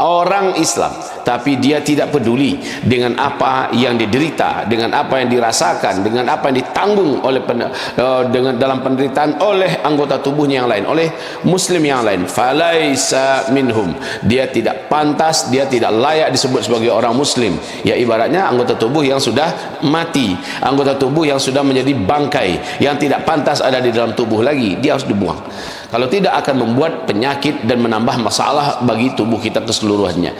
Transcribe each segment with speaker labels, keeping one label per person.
Speaker 1: orang Islam, tapi dia tidak peduli dengan apa yang diderita, dengan apa yang dirasakan, dengan apa yang ditanggung oleh dengan dalam penderitaan oleh anggota tubuhnya yang lain, oleh muslim yang lain. Falaisa minhum, dia tidak pantas, dia tidak layak disebut sebagai orang muslim. Ya, ibaratnya anggota tubuh yang sudah mati, anggota tubuh yang sudah menjadi bangkai, yang tidak pantas ada di dalam tubuh lagi, dia harus dibuang. Kalau tidak akan membuat penyakit dan menambah masalah bagi tubuh kita keseluruhannya.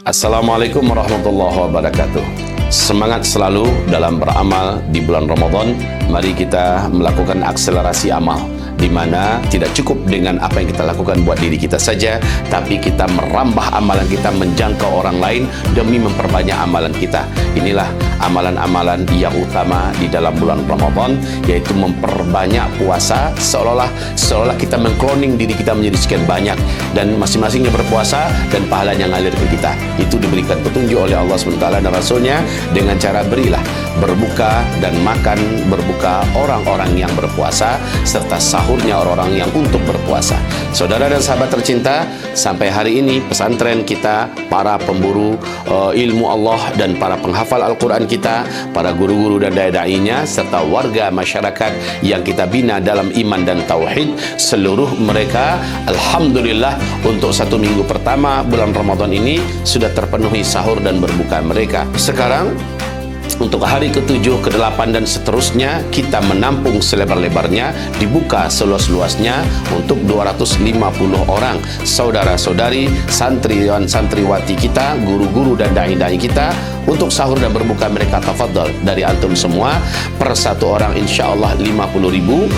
Speaker 1: Assalamualaikum warahmatullahi wabarakatuh. Semangat selalu dalam beramal di bulan Ramadan. Mari kita melakukan akselerasi amal, di mana tidak cukup dengan apa yang kita lakukan buat diri kita saja, tapi kita merambah amalan kita menjangkau orang lain demi memperbanyak amalan kita. Inilah amalan-amalan yang utama di dalam bulan Ramadan, yaitu memperbanyak puasa, seolah-olah kita mengkloning diri kita menjadi sekian banyak, dan masing-masingnya berpuasa dan pahalanya ngalir ke kita. Itu diberikan petunjuk oleh Allah SWT dan Rasulnya dengan cara berilah berbuka dan makan berbuka orang-orang yang berpuasa, serta sahurnya orang-orang yang untuk berpuasa. Saudara dan sahabat tercinta, sampai hari ini pesantren kita, para pemburu ilmu Allah dan para penghafal Al-Quran kita, para guru-guru dan dai-dainya, serta warga masyarakat yang kita bina dalam iman dan tauhid, seluruh mereka alhamdulillah untuk 1 minggu pertama bulan Ramadan ini sudah terpenuhi sahur dan berbuka mereka. Sekarang untuk hari ke-7, ke-8 dan seterusnya, kita menampung selebar-lebarnya, dibuka seluas-luasnya untuk 250 orang saudara-saudari, santriwan santriwati kita, guru-guru dan dai-dai kita, untuk sahur dan berbuka mereka. Tafadhal dari antum semua, per satu orang insyaAllah 50.000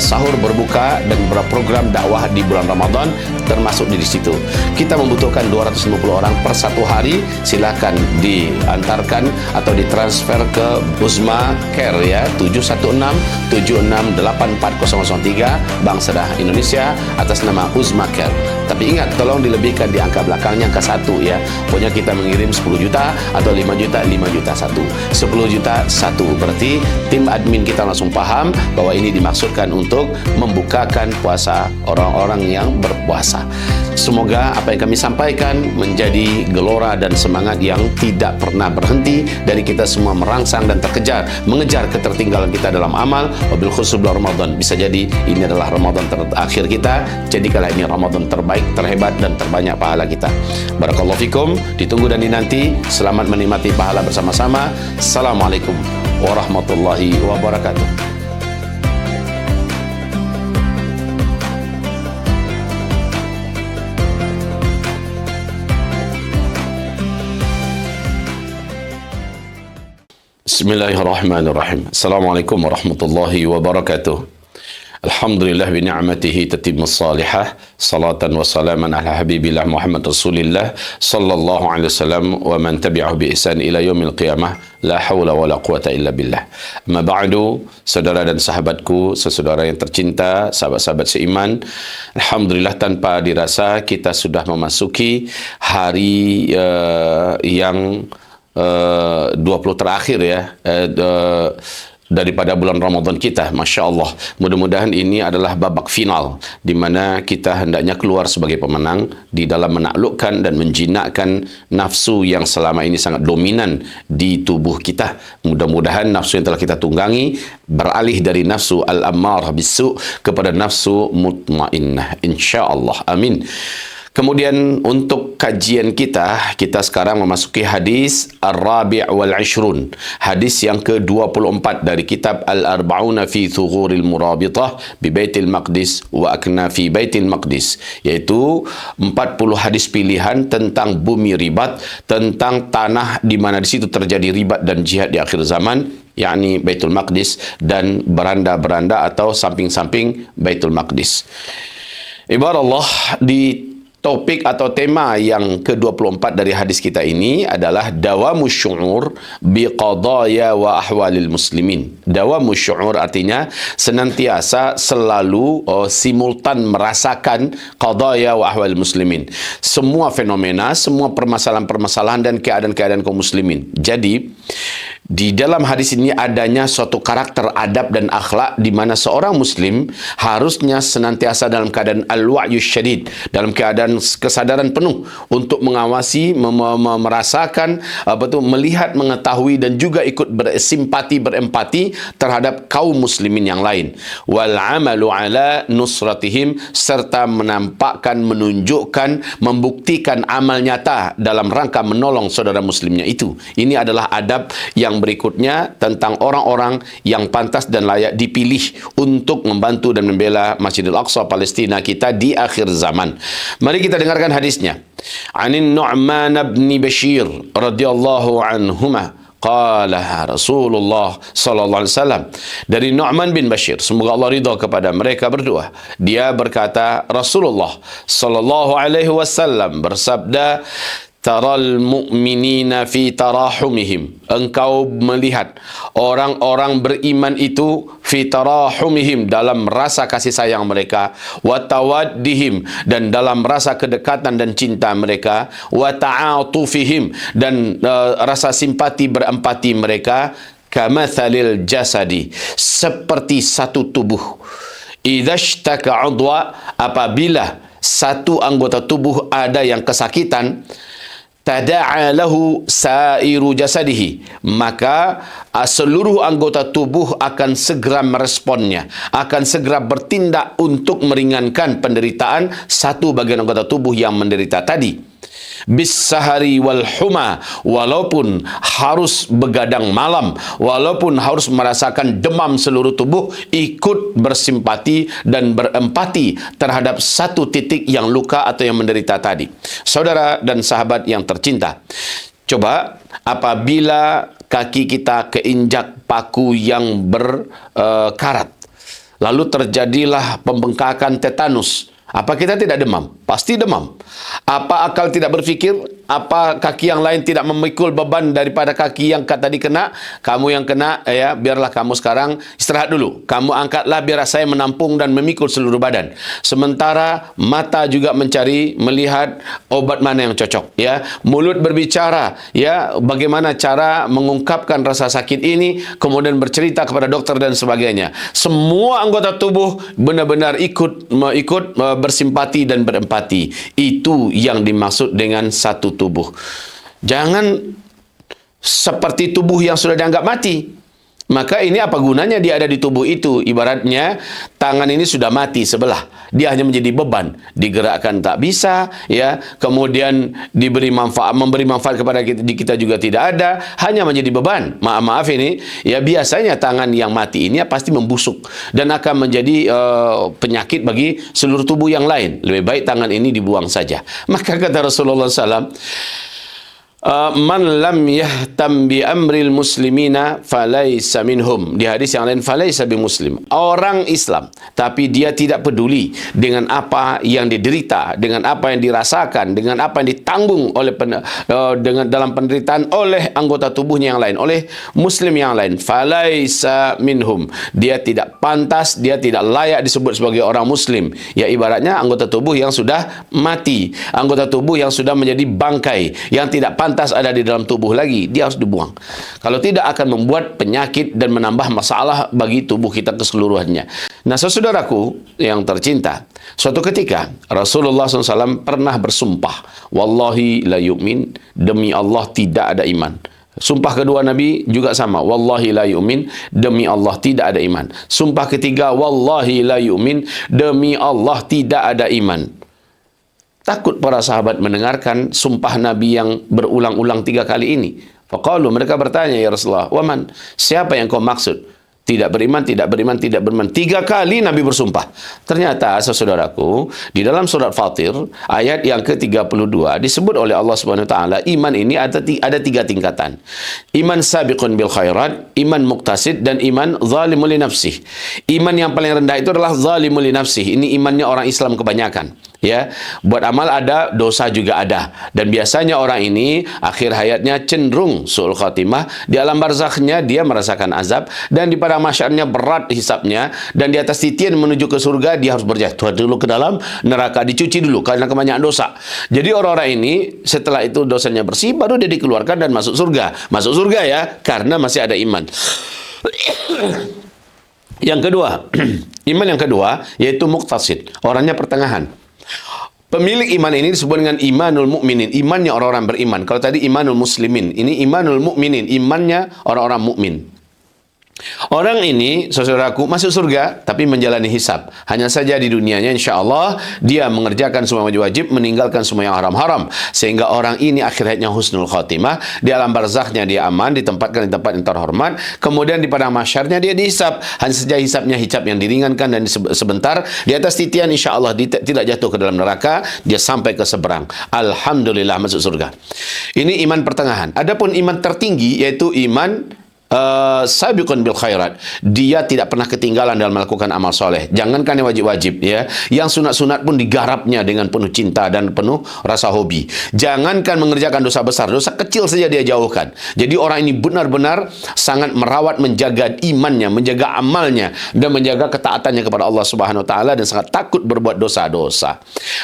Speaker 1: sahur berbuka dan berprogram dakwah di bulan Ramadan termasuk di situ. Kita membutuhkan 250 orang per satu hari. Silakan diantarkan atau ditransfer ke Uzma Care ya, 716-7684-003 Bank Sedah Indonesia atas nama Uzma Care. Tapi ingat, tolong dilebihkan di angka belakangnya, angka 1 ya. Pokoknya kita mengirim 10 juta atau 5 juta, 5 juta 1, 10 juta 1. Berarti tim admin kita langsung paham bahwa ini dimaksudkan untuk membukakan puasa orang-orang yang berpuasa. Semoga apa yang kami sampaikan menjadi gelora dan semangat yang tidak pernah berhenti dari kita semua merangsang dan mengejar ketertinggalan kita dalam amal. Wabil khusus bulan Ramadan, bisa jadi ini adalah Ramadan terakhir kita. Jadikanlah ini Ramadan terbaik, terhebat dan terbanyak pahala kita. Barakallahu fikum, ditunggu dan dinanti. Selamat menikmati pahala bersama-sama. Assalamualaikum warahmatullahi wabarakatuh. Bismillahirrahmanirrahim. Assalamualaikum warahmatullahi wabarakatuh. Alhamdulillah bi ni'matihi tatimmus salihah. Salatan wa salaman ala habibillah Muhammad Rasulillah sallallahu alaihi wasallam wa man tabi'ahu bi ihsan ila yaumil qiyamah. La haula wa la quwata illa billah. Amma ba'du, saudara dan sahabatku, saudara yang tercinta, sahabat-sahabat seiman, alhamdulillah tanpa dirasa kita sudah memasuki hari yang 20 terakhir ya daripada bulan Ramadan kita. Masya Allah, mudah-mudahan ini adalah babak final di mana kita hendaknya keluar sebagai pemenang di dalam menaklukkan dan menjinakkan nafsu yang selama ini sangat dominan di tubuh kita. Mudah-mudahan nafsu yang telah kita tunggangi beralih dari nafsu al-ammarah bisu kepada nafsu mutmainnah, insya Allah, amin. Kemudian untuk kajian kita sekarang memasuki hadis Ar-Rabi' wal-Ishrun, hadis yang ke-24 dari kitab Al-Arba'una fi Thughuril Murabitah bi Baitil Maqdis wa Aknafi Baitil Maqdis, yaitu 40 hadis pilihan tentang bumi ribat, tentang tanah di mana di situ terjadi ribat dan jihad di akhir zaman, yakni Baitul Maqdis dan beranda-beranda atau samping-samping Baitul Maqdis. Ibarat Allah, di topik atau tema yang ke-24 dari hadis kita ini adalah dawamus syu'ur biqadaya wa ahwalil muslimin. Dawamus syu'ur artinya senantiasa, selalu, simultan merasakan qadaya wa ahwalil muslimin, semua fenomena, semua permasalahan-permasalahan dan keadaan-keadaan kaum muslimin. Jadi Di dalam hadis ini adanya suatu karakter adab dan akhlak di mana seorang muslim harusnya senantiasa dalam keadaan al-wa'yu syadid, dalam keadaan kesadaran penuh untuk mengawasi, merasakan, melihat, mengetahui dan juga ikut bersimpati, berempati terhadap kaum muslimin yang lain. Wal amalu ala nusratihim, serta menampakkan, menunjukkan, membuktikan amal nyata dalam rangka menolong saudara muslimnya itu. Ini adalah adab yang berikutnya tentang orang-orang yang pantas dan layak dipilih untuk membantu dan membela Masjidil Aqsa Palestina kita di akhir zaman. Mari kita dengarkan hadisnya. Anin Nu'man bin Bashir radhiyallahu anhuma qala Rasulullah sallallahu alaihi wasallam, dari Nu'man bin Bashir, semoga Allah ridha kepada mereka berdua, dia berkata, Rasulullah sallallahu alaihi wasallam bersabda, taral mu'minina fi tarahumihim, engkau melihat orang-orang beriman itu fi tarahumihim, dalam rasa kasih sayang mereka, wa tawaddihim, dan dalam rasa kedekatan dan cinta mereka, wa ta'atufihim, dan rasa simpati berempati mereka, kamathalil jasadi, seperti satu tubuh, idza ishtaka 'udwa, apabila satu anggota tubuh ada yang kesakitan, tada'a lahu sa'iru jasadihi, maka seluruh anggota tubuh akan segera meresponnya, akan segera bertindak untuk meringankan penderitaan satu bagian anggota tubuh yang menderita tadi. Bis-sahari wal huma, walaupun harus begadang malam, walaupun harus merasakan demam seluruh tubuh, ikut bersimpati dan berempati terhadap satu titik yang luka atau yang menderita tadi. Saudara dan sahabat yang tercinta, coba apabila kaki kita keinjak paku yang berkarat, lalu terjadilah pembengkakan tetanus, apa kita tidak demam? Pasti demam. Apa akal tidak berfikir? Apa kaki yang lain tidak memikul beban daripada kaki yang tadi kena? Kamu yang kena, ya, biarlah kamu sekarang istirahat dulu. Kamu angkatlah biar saya menampung dan memikul seluruh badan. Sementara mata juga mencari, melihat obat mana yang cocok, ya. Mulut berbicara, ya, bagaimana cara mengungkapkan rasa sakit ini, kemudian bercerita kepada dokter dan sebagainya. Semua anggota tubuh benar-benar ikut bersimpati dan berempati. Itu yang dimaksud dengan satu tubuh. Jangan seperti tubuh yang sudah dianggap mati. Maka ini apa gunanya dia ada di tubuh itu? Ibaratnya tangan ini sudah mati sebelah, dia hanya menjadi beban, digerakkan tak bisa, ya. Kemudian memberi manfaat kepada kita juga tidak ada, hanya menjadi beban. Maaf ini, ya, biasanya tangan yang mati ini pasti membusuk dan akan menjadi penyakit bagi seluruh tubuh yang lain. Lebih baik tangan ini dibuang saja. Maka kata Rasulullah SAW, man lam yahtam bi amril muslimina falaysa minhum. Di hadis yang lain, falaysa bi muslim. Orang Islam tapi dia tidak peduli dengan apa yang diderita, dengan apa yang dirasakan, dengan apa yang ditanggung oleh dalam penderitaan oleh anggota tubuhnya yang lain, oleh muslim yang lain, falaysa minhum. Dia tidak pantas, dia tidak layak disebut sebagai orang muslim. Ya, ibaratnya anggota tubuh yang sudah mati, anggota tubuh yang sudah menjadi bangkai, yang tidak pantas ada di dalam tubuh lagi, dia harus dibuang. Kalau tidak akan membuat penyakit dan menambah masalah bagi tubuh kita keseluruhannya. Nah, saudaraku yang tercinta, suatu ketika Rasulullah SAW pernah bersumpah, wallahi la yu'min, demi Allah tidak ada iman. Sumpah kedua Nabi juga sama, wallahi la yu'min, demi Allah tidak ada iman. Sumpah ketiga, wallahi la yu'min, demi Allah tidak ada iman. Takut para sahabat mendengarkan sumpah Nabi yang berulang-ulang 3 kali ini. Faqalu, mereka bertanya, ya Rasulullah, waman, siapa yang kau maksud? Tidak beriman, tidak beriman, tidak beriman. 3 kali Nabi bersumpah. Ternyata, saudaraku, di dalam surat Fatir, ayat yang ke-32, disebut oleh Allah Subhanahu Wa Taala, iman ini ada 3 tingkatan. Iman sabiqun bil khairat, iman muqtasid, dan iman zalimul li nafsih. Iman yang paling rendah itu adalah zalimul li nafsih. Ini imannya orang Islam kebanyakan. Ya, buat amal ada, dosa juga ada. Dan biasanya orang ini akhir hayatnya cenderung su'ul khatimah. Di alam barzakhnya dia merasakan azab, dan di padang mahsyarnya berat hisabnya, dan di atas titian menuju ke surga dia harus berjatuh dulu ke dalam neraka, dicuci dulu karena kebanyakan dosa. Jadi orang-orang ini setelah itu dosanya bersih, baru dia dikeluarkan dan masuk surga. Masuk surga ya, karena masih ada iman. Yang kedua, iman yang kedua yaitu muqtasid, orangnya pertengahan. Pemilik iman ini disebut dengan imanul mukminin, imannya orang-orang beriman. Kalau tadi imanul muslimin, ini imanul mukminin, imannya orang-orang mukmin. Orang ini, saudaraku, masuk surga tapi menjalani hisab. Hanya saja di dunianya insya Allah dia mengerjakan semua wajib-wajib, meninggalkan semua yang haram-haram, sehingga orang ini akhirnya husnul khatimah. Di alam barzakhnya dia aman, ditempatkan di tempat yang terhormat. Kemudian di padang mahsyarnya dia dihisab. Hanya saja hisabnya hisab yang diringankan dan sebentar. Di atas titian insya Allah tidak jatuh ke dalam neraka, dia sampai ke seberang. Alhamdulillah masuk surga. Ini iman pertengahan. Adapun iman tertinggi yaitu iman sabiqun bil khairat. Dia tidak pernah ketinggalan dalam melakukan amal soleh. Jangankan yang wajib-wajib ya, yang sunat-sunat pun digarapnya dengan penuh cinta dan penuh rasa hobi. Jangankan mengerjakan dosa besar, dosa kecil saja dia jauhkan. Jadi orang ini benar-benar sangat merawat, menjaga imannya, menjaga amalnya, dan menjaga ketaatannya kepada Allah Subhanahu wa taala, dan sangat takut berbuat dosa-dosa.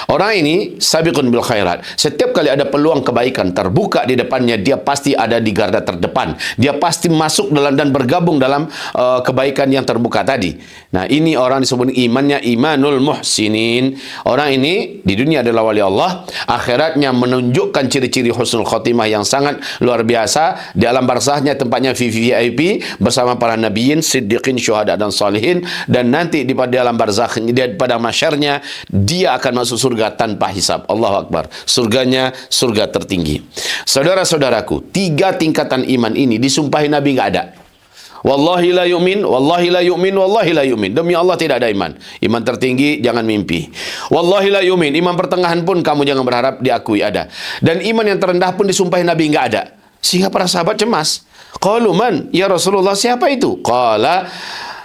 Speaker 1: Orang ini sabiqun bil khairat. Setiap kali ada peluang kebaikan terbuka di depannya, dia pasti ada di garda terdepan. Dia pasti masuk dalam dan bergabung dalam kebaikan yang terbuka tadi. Nah, ini orang disebut imannya imanul muhsinin. Orang ini di dunia adalah wali Allah, akhiratnya menunjukkan ciri-ciri husnul khotimah yang sangat luar biasa. Di alam barzahnya tempatnya VIP bersama para nabiyin, siddiqin, syuhada dan salihin, dan nanti di alam barzakh, pada masyarnya dia akan masuk surga tanpa hisab. Allahu Akbar. Surganya surga tertinggi. Saudara-saudaraku, 3 tingkatan iman ini disumpahi Nabi nggak ada. Wallahi la yu'min, wallahi la yu'min, wallahi la yu'min. Demi Allah tidak ada iman. Iman tertinggi jangan mimpi. Wallahi la yu'min. Iman pertengahan pun kamu jangan berharap diakui ada. Dan iman yang terendah pun disumpahi Nabi nggak ada. Sehingga para sahabat cemas. Qalu man? Ya Rasulullah, siapa itu? Qala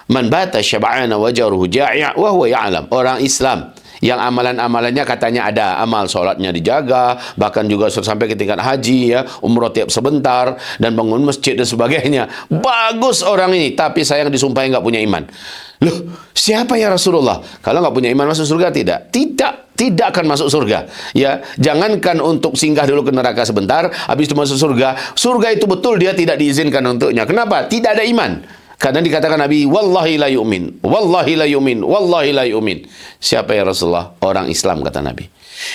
Speaker 1: man bata syab'ana wajaruhu ja'i' wa huwa ya'lam. Orang Islam yang amalan-amalannya katanya ada, amal solatnya dijaga, bahkan juga sampai ke tingkat haji ya, umroh tiap sebentar, dan bangun masjid dan sebagainya. Bagus orang ini, tapi sayang disumpahi nggak punya iman. Loh, siapa ya Rasulullah? Kalau nggak punya iman masuk surga? Tidak akan masuk surga. Ya, jangankan untuk singgah dulu ke neraka sebentar, habis itu masuk surga. Surga itu betul dia tidak diizinkan untuknya. Kenapa? Tidak ada iman. Karena dikatakan Nabi, wallahi la yu'min, wallahi la yu'min, wallahi la yu'min. Siapa ya Rasulullah? Orang Islam, kata Nabi,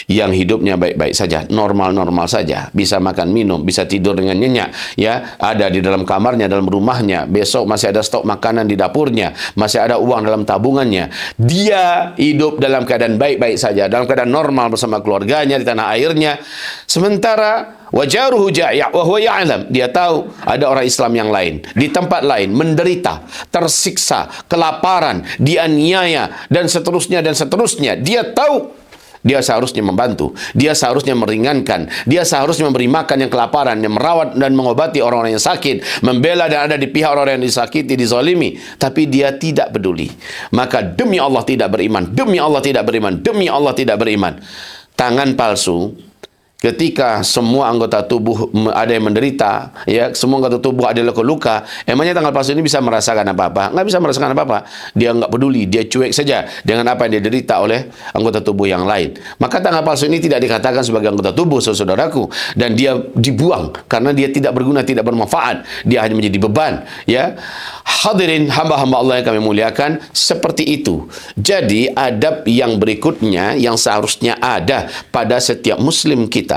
Speaker 1: yang hidupnya baik-baik saja, normal-normal saja, bisa makan minum, bisa tidur dengan nyenyak, ya, ada di dalam kamarnya, dalam rumahnya, besok masih ada stok makanan di dapurnya, masih ada uang dalam tabungannya. Dia hidup dalam keadaan baik-baik saja, dalam keadaan normal bersama keluarganya di tanah airnya. Sementara wajaruhu ja'i' wa huwa ya'lam, dia tahu ada orang Islam yang lain di tempat lain menderita, tersiksa, kelaparan, dianiaya, dan seterusnya dan seterusnya. Dia tahu dia seharusnya membantu, dia seharusnya meringankan, dia seharusnya memberi makan yang kelaparan, yang merawat dan mengobati orang-orang yang sakit, membela dan ada di pihak orang yang disakiti, dizalimi, tapi dia tidak peduli. Maka demi Allah tidak beriman, demi Allah tidak beriman, demi Allah tidak beriman. Tangan palsu, ketika semua anggota tubuh ada yang menderita, ya, semua anggota tubuh ada luka-luka, emangnya tanggal palsu ini bisa merasakan apa-apa? Nggak bisa merasakan apa-apa. Dia nggak peduli, dia cuek saja dengan apa yang diderita oleh anggota tubuh yang lain. Maka tanggal palsu ini tidak dikatakan sebagai anggota tubuh, saudaraku, dan dia dibuang karena dia tidak berguna, tidak bermanfaat. Dia hanya menjadi beban, ya. Hadirin hamba-hamba Allah yang kami muliakan, seperti itu. Jadi adab yang berikutnya yang seharusnya ada pada setiap muslim kita,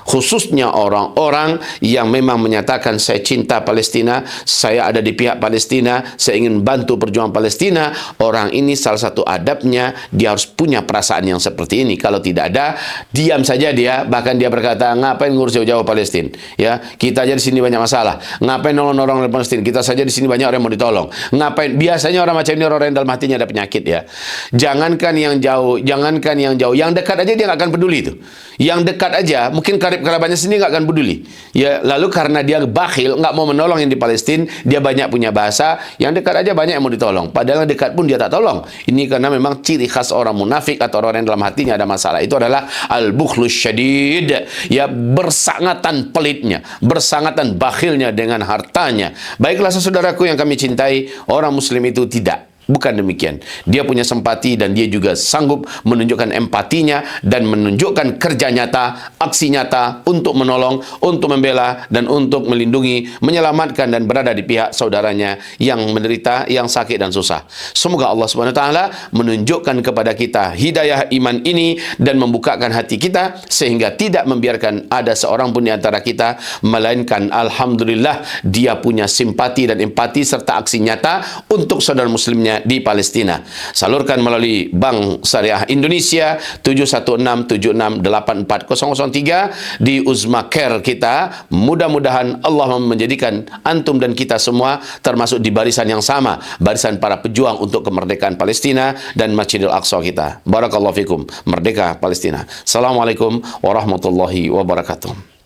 Speaker 1: khususnya orang-orang yang memang menyatakan saya cinta Palestina, saya ada di pihak Palestina, saya ingin bantu perjuangan Palestina. Orang ini salah satu adabnya, dia harus punya perasaan yang seperti ini. Kalau tidak ada, diam saja dia, bahkan dia berkata, ngapain ngurus jauh-jauh Palestina, ya, kita aja di sini banyak masalah, ngapain nolong-nolong orang Palestina, kita saja di sini banyak orang yang mau ditolong, ngapain. Biasanya orang macam ini orang yang dalam hatinya ada penyakit, ya. Jangankan yang jauh, yang dekat aja dia nggak akan peduli itu. Yang dekat aja, mungkin karib kerabatnya sendiri nggak akan peduli. Ya, lalu karena dia bakhil, nggak mau menolong yang di Palestina, dia banyak punya bahasa, yang dekat aja banyak yang mau ditolong. Padahal yang dekat pun dia tak tolong. Ini karena memang ciri khas orang munafik atau orang yang dalam hatinya ada masalah. Itu adalah al-bukhlus syadid. Ya, bersangatan pelitnya, bersangatan bakhilnya dengan hartanya. Baiklah saudaraku yang kami cintai, orang muslim itu tidak. Bukan demikian. Dia punya simpati dan dia juga sanggup menunjukkan empatinya dan menunjukkan kerja nyata, aksi nyata untuk menolong, untuk membela dan untuk melindungi, menyelamatkan dan berada di pihak saudaranya yang menderita, yang sakit dan susah. Semoga Allah Subhanahu wa taala menunjukkan kepada kita hidayah iman ini dan membukakan hati kita sehingga tidak membiarkan ada seorang pun di antara kita, melainkan alhamdulillah dia punya simpati dan empati serta aksi nyata untuk saudara muslimnya di Palestina. Salurkan melalui Bank Syariah Indonesia 71676840003 di Uzma Care kita. Mudah-mudahan Allah menjadikan antum dan kita semua termasuk di barisan yang sama, barisan para pejuang untuk kemerdekaan Palestina dan Masjidil Aqsa kita. Barakallahu fikum. Merdeka Palestina. Assalamualaikum warahmatullahi wabarakatuh.